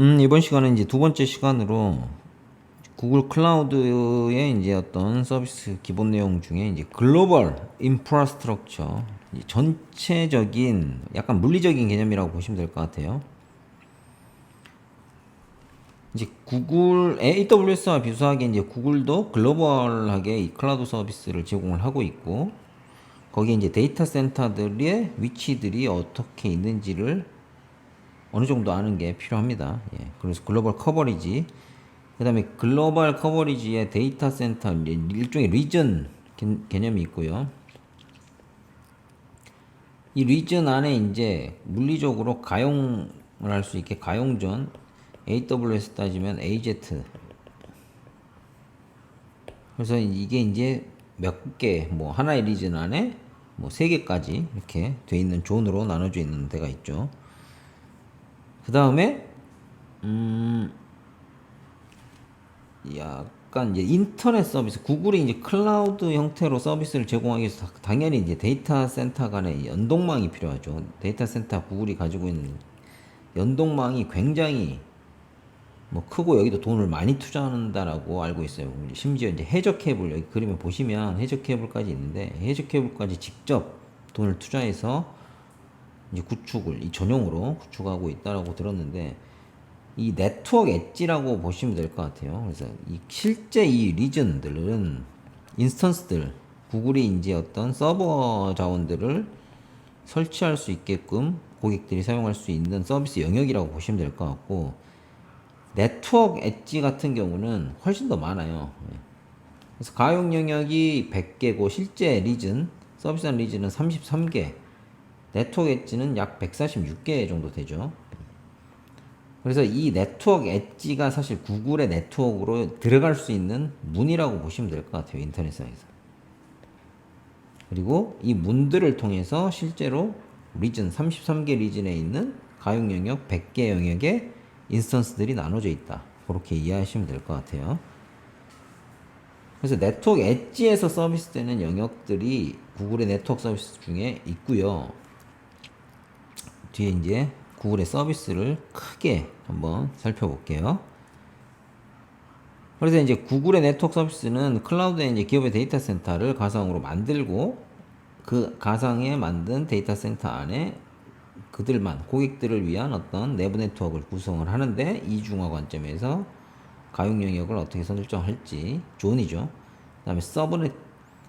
이번 시간은 이제 두 번째 시간으로 구글 클라우드의 이제 어떤 서비스 기본 내용 중에 이제 글로벌 인프라스트럭처, 전체적인 약간 물리적인 개념이라고 보시면 될 것 같아요. 이제 구글 AWS와 비슷하게 이제 구글도 글로벌하게 이 클라우드 서비스를 제공을 하고 있고, 거기에 이제 데이터 센터들의 위치들이 어떻게 있는지를 어느 정도 아는 게 필요합니다. 예, 그래서 글로벌 커버리지, 그 다음에 글로벌 커버리지의 데이터 센터, 일종의 리전 개념이 있고요. 이 리전 안에 이제 물리적으로 가용을 할 수 있게 가용전, AWS 따지면 AZ. 그래서 이게 이제 몇 개, 뭐 하나의 리전 안에 뭐 세 개까지 이렇게 돼 있는 존으로 나눠져 있는 데가 있죠. 그 다음에 약간 이제 인터넷 서비스, 구글이 이제 클라우드 형태로 서비스를 제공하기 위해서 당연히 이제 데이터 센터 간의 연동망이 필요하죠. 데이터 센터 구글이 가지고 있는 연동망이 굉장히 뭐 크고, 여기도 돈을 많이 투자한다라고 알고 있어요. 심지어 이제 해저 케이블, 여기 그림에 보시면 해저 케이블까지 있는데, 해저 케이블까지 직접 돈을 투자해서 이제 구축을 이 전용으로 구축하고 있다라고 들었는데, 이 네트워크 엣지라고 보시면 될 것 같아요. 그래서 실제 이 리전들은 인스턴스들, 구글이 이제 어떤 서버 자원들을 설치할 수 있게끔 고객들이 사용할 수 있는 서비스 영역이라고 보시면 될 것 같고, 네트워크 엣지 같은 경우는 훨씬 더 많아요. 그래서 가용 영역이 100개고 실제 리전, 서비스한 리전은 33개, 네트워크 엣지는 약 146개 정도 되죠. 그래서 이 네트워크 엣지가 사실 구글의 네트워크로 들어갈 수 있는 문이라고 보시면 될 것 같아요. 인터넷상에서. 그리고 이 문들을 통해서 실제로 리전 33개 리전에 있는 가용 영역 100개 영역의 인스턴스들이 나눠져 있다. 그렇게 이해하시면 될 것 같아요. 그래서 네트워크 엣지에서 서비스되는 영역들이 구글의 네트워크 서비스 중에 있고요. 뒤에 이제 구글의 서비스를 크게 한번 살펴볼게요. 그래서 이제 구글의 네트워크 서비스는 클라우드에 이제 기업의 데이터 센터를 가상으로 만들고, 그 가상에 만든 데이터 센터 안에 그들만, 고객들을 위한 어떤 내부 네트워크를 구성을 하는데, 이중화 관점에서 가용 영역을 어떻게 설정할지, 존이죠. 그 다음에 서브넷,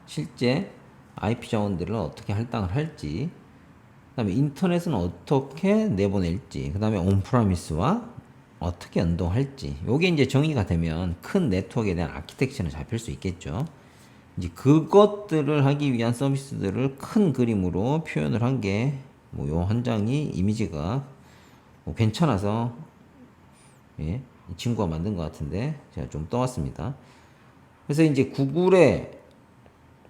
실제 IP 자원들을 어떻게 할당을 할지, 그 다음에 인터넷은 어떻게 내보낼지, 그 다음에 온프라미스와 어떻게 연동할지, 요게 이제 정의가 되면 큰 네트워크에 대한 아키텍처는 잡힐 수 있겠죠. 이제 그것들을 하기 위한 서비스들을 큰 그림으로 표현을 한 게, 뭐 요 한 장이 이미지가 뭐 괜찮아서, 예, 이 친구가 만든 것 같은데 제가 좀 떠왔습니다. 그래서 이제 구글의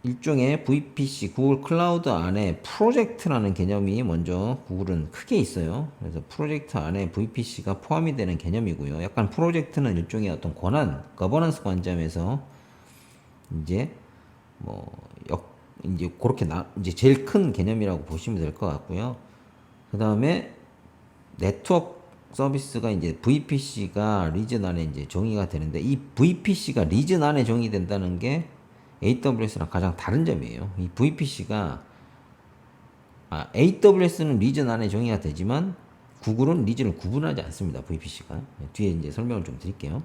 일종의 VPC, 구글 클라우드 안에 프로젝트라는 개념이 먼저 구글은 크게 있어요. 그래서 프로젝트 안에 VPC가 포함이 되는 개념이고요. 약간 프로젝트는 일종의 어떤 권한, 거버넌스 관점에서 이제 뭐 이제 그렇게 이제 제일 큰 개념이라고 보시면 될 것 같고요. 그 다음에 네트워크 서비스가 이제 VPC가 리전 안에 이제 정의가 되는데, 이 VPC가 리전 안에 정의된다는 게 AWS랑 가장 다른 점이에요. 이 VPC가, AWS는 리전 안에 정의가 되지만 구글은 리전을 구분하지 않습니다. VPC가. 뒤에 이제 설명을 좀 드릴게요.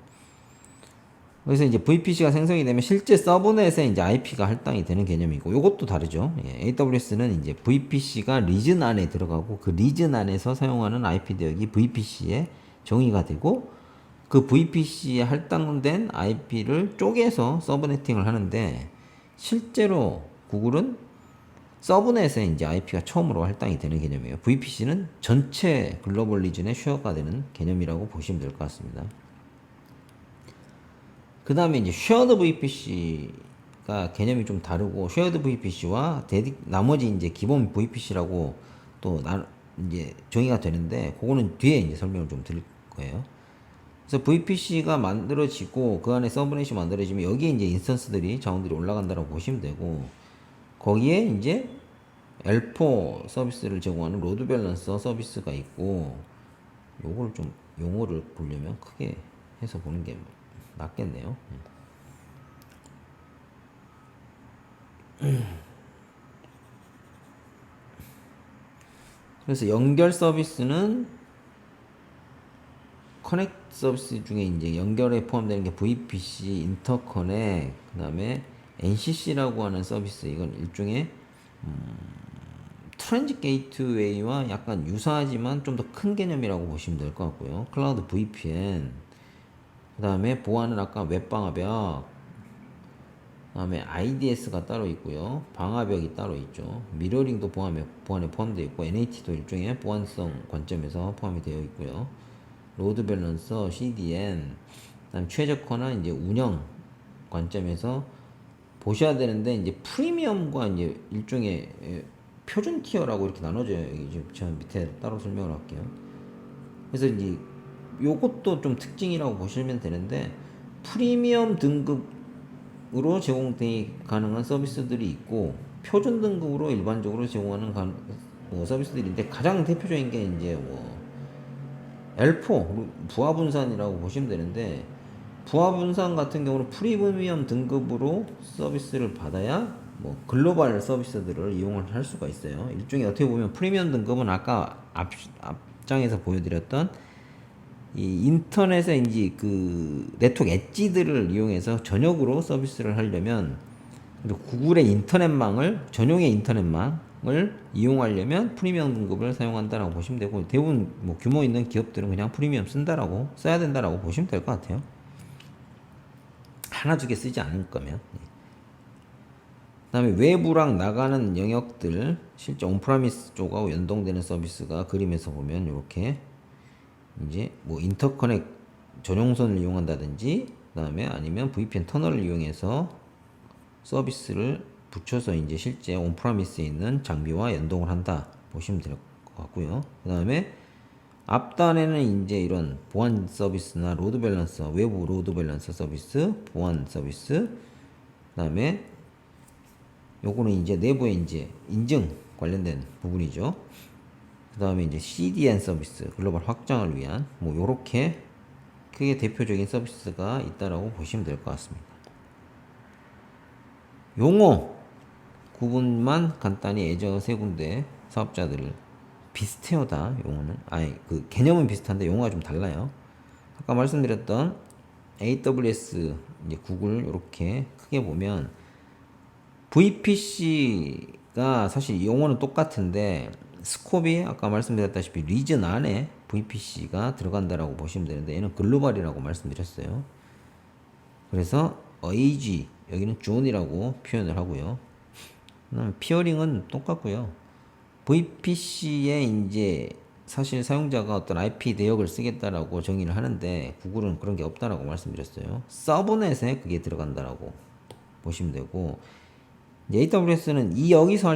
그래서 이제 VPC가 생성이 되면 실제 서브넷에 이제 IP가 할당이 되는 개념이고, 이것도 다르죠. 예, AWS는 이제 VPC가 리전 안에 들어가고, 그 리전 안에서 사용하는 IP 대역이 VPC에 정의가 되고, 그 VPC에 할당된 IP를 쪼개서 서브네팅을 하는데, 실제로 구글은 서브넷에 이제 IP가 처음으로 할당이 되는 개념이에요. VPC는 전체 글로벌 리전의 쉐어가 되는 개념이라고 보시면 될 것 같습니다. 그 다음에 이제 쉐어드 VPC가 개념이 좀 다르고, 쉐어드 VPC와 나머지 이제 기본 VPC라고 또 이제 정의가 되는데, 그거는 뒤에 이제 설명을 좀 드릴 거예요. 그래서 VPC가 만들어지고 그 안에 서브넷이 만들어지면 여기에 이제 인스턴스들이, 자원들이 올라간다고 보시면 되고, 거기에 이제 L4 서비스를 제공하는 로드 밸런서 서비스가 있고, 요걸 좀 용어를 보려면 크게 해서 보는 게 낫겠네요. 그래서 연결 서비스는 커넥트 서비스 중에 이제 연결에 포함되는 게 VPC, 인터커넥, 그다음에 NCC라고 하는 서비스. 이건 일종의 트랜짓 게이트웨이와 약간 유사하지만 좀 더 큰 개념이라고 보시면 될 것 같고요. 클라우드 VPN, 그다음에 보안은 아까 웹방화벽, 그다음에 IDS가 따로 있고요. 방화벽이 따로 있죠. 미러링도 보안에 포함되어 있고, NAT도 일종의 보안성 관점에서 포함이 되어 있고요. 로드 밸런서, CDN, 그다음 최적화나 이제 운영 관점에서 보셔야 되는데, 이제 프리미엄과 이제 일종의 표준 티어라고 이렇게 나눠져요. 여기 지금 저 밑에 따로 설명을 할게요. 그래서 이제 요것도 좀 특징이라고 보시면 되는데, 프리미엄 등급으로 제공되기 가능한 서비스들이 있고, 표준 등급으로 일반적으로 제공하는 서비스들인데, 가장 대표적인 게 이제 L4 부하 분산이라고 보시면 되는데, 부하 분산 같은 경우는 프리미엄 등급으로 서비스를 받아야 글로벌 서비스들을 이용을 할 수가 있어요. 일종의 어떻게 보면 프리미엄 등급은 아까 앞장에서 보여드렸던 이 인터넷의 이제 그 네트워크 엣지들을 이용해서 전역으로 서비스를 하려면, 그리고 구글의 인터넷망을 전용의 인터넷망을 이용하려면 프리미엄 등급을 사용한다라고 보시면 되고, 대부분 규모 있는 기업들은 그냥 프리미엄 써야 된다라고 보시면 될 것 같아요. 하나 두 개 쓰지 않을 거면. 그 다음에 외부랑 나가는 영역들, 실제 온프라미스 쪽하고 연동되는 서비스가 그림에서 보면 이렇게 이제 인터커넥 전용선을 이용한다든지, 그 다음에 아니면 VPN 터널을 이용해서 서비스를 붙여서 이제 실제 온프라미스에 있는 장비와 연동을 한다 보시면 될 것 같고요. 그 다음에 앞단에는 이제 이런 보안 서비스나 로드 밸런서, 외부 로드 밸런서 서비스, 보안 서비스, 그 다음에 요거는 이제 내부에 이제 인증 관련된 부분이죠. 그 다음에 이제 CDN 서비스, 글로벌 확장을 위한 요렇게 크게 대표적인 서비스가 있다라고 보시면 될 것 같습니다. 용어 구분만 간단히 예저 세 군데 사업자들을 비슷해요. 다 용어는 그 개념은 비슷한데 용어가 좀 달라요. 아까 말씀드렸던 AWS, 이제 구글 이렇게 크게 보면 VPC가 사실 용어는 똑같은데 스콥이 아까 말씀드렸다시피 리전 안에 VPC가 들어간다라고 보시면 되는데, 얘는 글로벌이라고 말씀드렸어요. 그래서 AG 여기는 존이라고 표현을 하고요. 그다음 피어링은 똑같고요. VPC에 이제 사실 사용자가 어떤 IP 대역을 쓰겠다라고 정의를 하는데, 구글은 그런 게 없다라고 말씀드렸어요. 서브넷에 그게 들어간다라고 보시면 되고, AWS는 이 여기서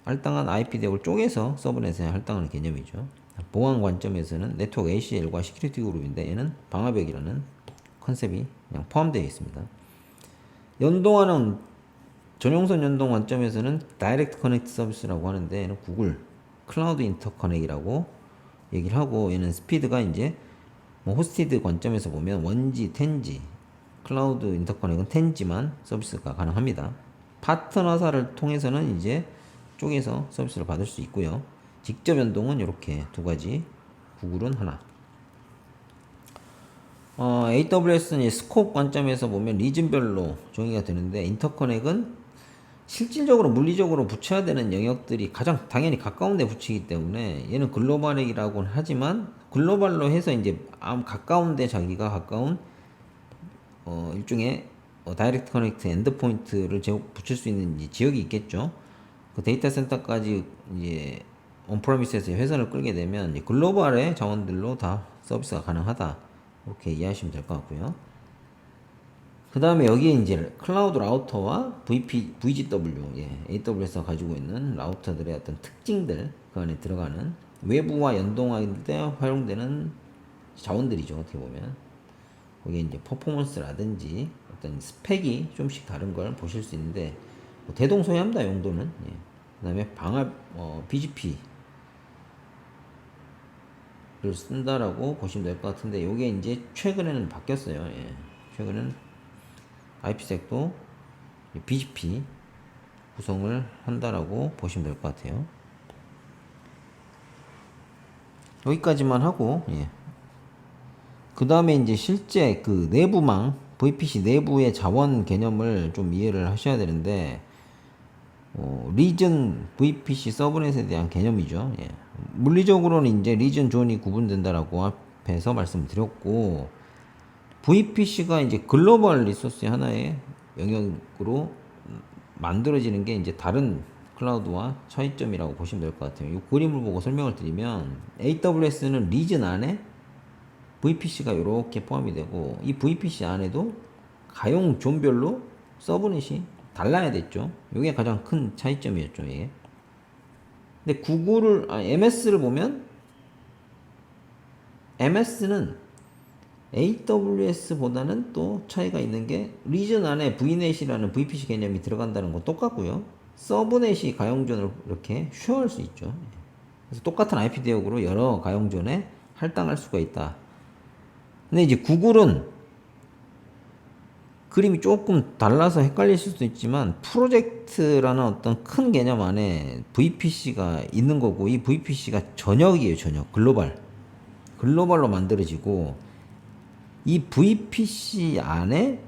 할당한 IP 대역을 쪼개서 서브넷에 할당하는 개념이죠. 보안 관점에서는 네트워크 ACL과 시큐리티 그룹인데, 얘는 방화벽이라는 컨셉이 그냥 포함되어 있습니다. 연동하는 전용선 연동 관점에서는 다이렉트 커넥트 서비스라고 하는데, 얘는 구글 클라우드 인터커넥이라고 얘기를 하고, 얘는 스피드가 이제 호스티드 관점에서 보면 원지, 텐지, 클라우드 인터커넥은 텐지만 서비스가 가능합니다. 파트너사를 통해서는 이제 쪽에서 서비스를 받을 수 있고요. 직접 연동은 이렇게 두 가지, 구글은 하나. AWS는 스코프 관점에서 보면 리즌별로 정의가 되는데, 인터커넥은 실질적으로 물리적으로 붙여야 되는 영역들이 가장 당연히 가까운 데 붙이기 때문에 얘는 글로벌이라고는 하지만, 글로벌로 해서 이제 가까운 데 자기가 가까운 일종의 다이렉트 커넥트 엔드포인트를 붙일 수 있는 지역이 있겠죠. 그 데이터 센터까지 이제 온프라미스에서 회선을 끌게 되면 이제 글로벌의 자원들로 다 서비스가 가능하다, 이렇게 이해하시면 될 것 같고요. 그 다음에 여기에 이제 클라우드 라우터와 VGW, AWS가 가지고 있는 라우터들의 어떤 특징들, 그 안에 들어가는 외부와 연동할 때 활용되는 자원들이죠. 어떻게 보면 거기에 이제 퍼포먼스라든지 어떤 스펙이 좀씩 다른 걸 보실 수 있는데, 대동소이합니다, 용도는. 그 다음에 BGP, 쓴다라고 보시면 될 것 같은데 요게 이제 최근에는 바뀌었어요. 예. 최근에는 IPsek도 BGP 구성을 한다라고 보시면 될 것 같아요. 여기까지만 하고 예. 그 다음에 이제 실제 그 내부망 VPC 내부의 자원 개념을 좀 이해를 하셔야 되는데 리전 VPC 서브넷에 대한 개념이죠. 예. 물리적으로는 이제 리전 존이 구분된다라고 앞에서 말씀드렸고 VPC가 이제 글로벌 리소스의 하나의 영역으로 만들어지는 게 이제 다른 클라우드와 차이점이라고 보시면 될 것 같아요. 이 그림을 보고 설명을 드리면 AWS는 리전 안에 VPC가 이렇게 포함이 되고 이 VPC 안에도 가용 존별로 서브넷이 달라야 됐죠. 이게 가장 큰 차이점이었죠. 이게. 근데 MS를 보면 MS는 AWS보다는 또 차이가 있는 게 리전 안에 VNet이라는 VPC 개념이 들어간다는 건 똑같고요. 서브넷이 가용존을 이렇게 쉐어할 수 있죠. 그래서 똑같은 IP 대역으로 여러 가용존에 할당할 수가 있다. 근데 이제 구글은 그림이 조금 달라서 헷갈릴 수도 있지만 프로젝트라는 어떤 큰 개념 안에 VPC가 있는 거고 이 VPC가 전역이에요. 전역. 글로벌로 만들어지고 이 VPC 안에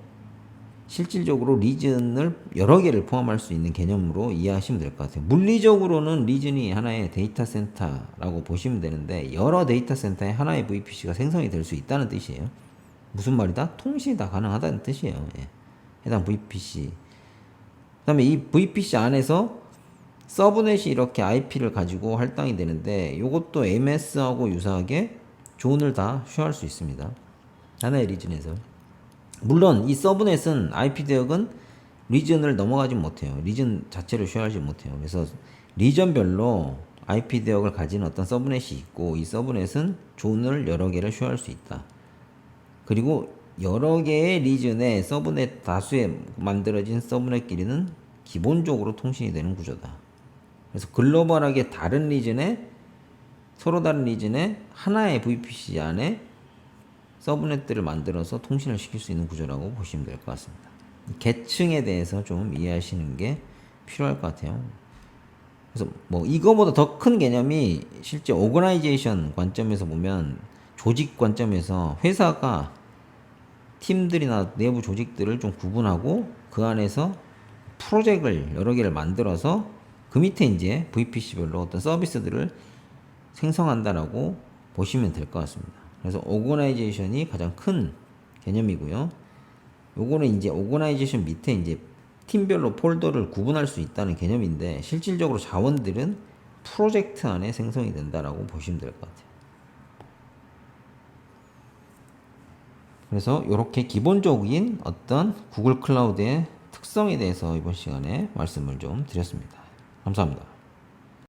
실질적으로 리전을 여러 개를 포함할 수 있는 개념으로 이해하시면 될 것 같아요. 물리적으로는 리전이 하나의 데이터 센터라고 보시면 되는데 여러 데이터 센터에 하나의 VPC가 생성이 될 수 있다는 뜻이에요. 무슨 말이다? 통신이 다 가능하다는 뜻이에요. 예. 해당 VPC. 그 다음에 이 VPC 안에서 서브넷이 이렇게 IP를 가지고 할당이 되는데 이것도 MS하고 유사하게 존을 다 쉐어할 수 있습니다. 하나의 리전에서. 물론 이 서브넷은 IP 대역은 리전을 넘어가지 못해요. 리전 자체를 쉐어하지 못해요. 그래서 리전별로 IP 대역을 가진 어떤 서브넷이 있고 이 서브넷은 존을 여러 개를 쉐어할 수 있다. 그리고 여러 개의 리전에 서브넷 다수에 만들어진 서브넷끼리는 기본적으로 통신이 되는 구조다. 그래서 글로벌하게 다른 리전에 서로 다른 리전에 하나의 VPC 안에 서브넷들을 만들어서 통신을 시킬 수 있는 구조라고 보시면 될 것 같습니다. 계층에 대해서 좀 이해하시는 게 필요할 것 같아요. 그래서 뭐 이거보다 더 큰 개념이 실제 오거나이제이션 관점에서 보면 조직 관점에서 회사가 팀들이나 내부 조직들을 좀 구분하고 그 안에서 프로젝트를 여러 개를 만들어서 그 밑에 이제 VPC별로 어떤 서비스들을 생성한다라고 보시면 될 것 같습니다. 그래서 오거나이제이션이 가장 큰 개념이고요. 요거는 이제 오거나이제이션 밑에 이제 팀별로 폴더를 구분할 수 있다는 개념인데 실질적으로 자원들은 프로젝트 안에 생성이 된다라고 보시면 될 것 같아요. 그래서 이렇게 기본적인 어떤 구글 클라우드의 특성에 대해서 이번 시간에 말씀을 좀 드렸습니다. 감사합니다.